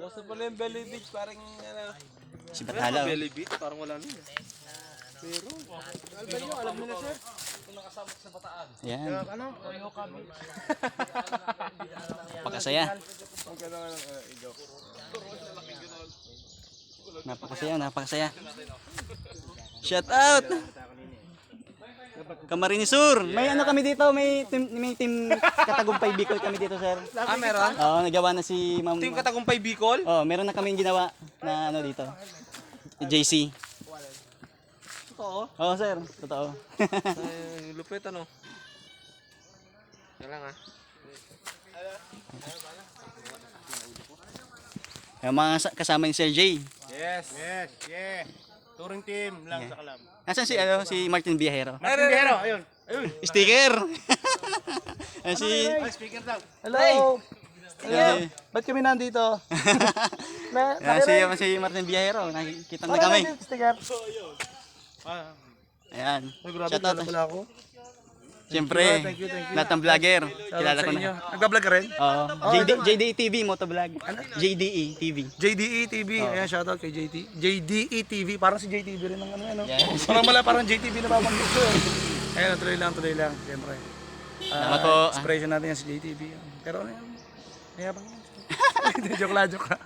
Kamusta pala yung Belly Beach? Parang ano. Si Bathala. Belly Beach? Parang wala nyo. Pero, alam mo na sir. Kung nakasama sa Bataan. Yan. Ano? Pareho kami. Napakasaya. Ang ganda nga ng igaw. Napakasaya, napakasaya. Shout out! Camarines Sur. May ano kami dito, may team Katagumpay Bicol kami dito, sir. Ah, meron? Oo, nagawa na si Ma'am. Team Katagumpay Bicol? Oh, meron na kaming ginawa na ano dito. JC. Oo. Oo, sir. Totoo. Ay, lupit ano. Yan lang ah. Yung mga kasama ni Sir J. Yes. Touring team lang sa Kalam. Nasaan si Martin Viajero? Martin Viajero, ayun. Sticker. Ayun si Ay, speaker daw. Hello! Hello. Ba't kami nandito? Yan si Martin Viajero. Nakikita na kami. Sticker. Ayan. Grabe, Shout out. kilala pala ako. Siyempre, Thank you. lahat ng vlogger. Kilala ko na. Nagbablog ka rin? Oo. JDE TV, motovlog. JDE TV. JDE TV. Ayan, shoutout kay JDE TV. Parang si JTV rin ng ano. Yes. Parang JTV na papanggit ko. Ayan, tuloy lang. Siyempre. Salamat po. Inspiration natin yan si JTV. Pero ano yan? Mayabang yan. Joke lang.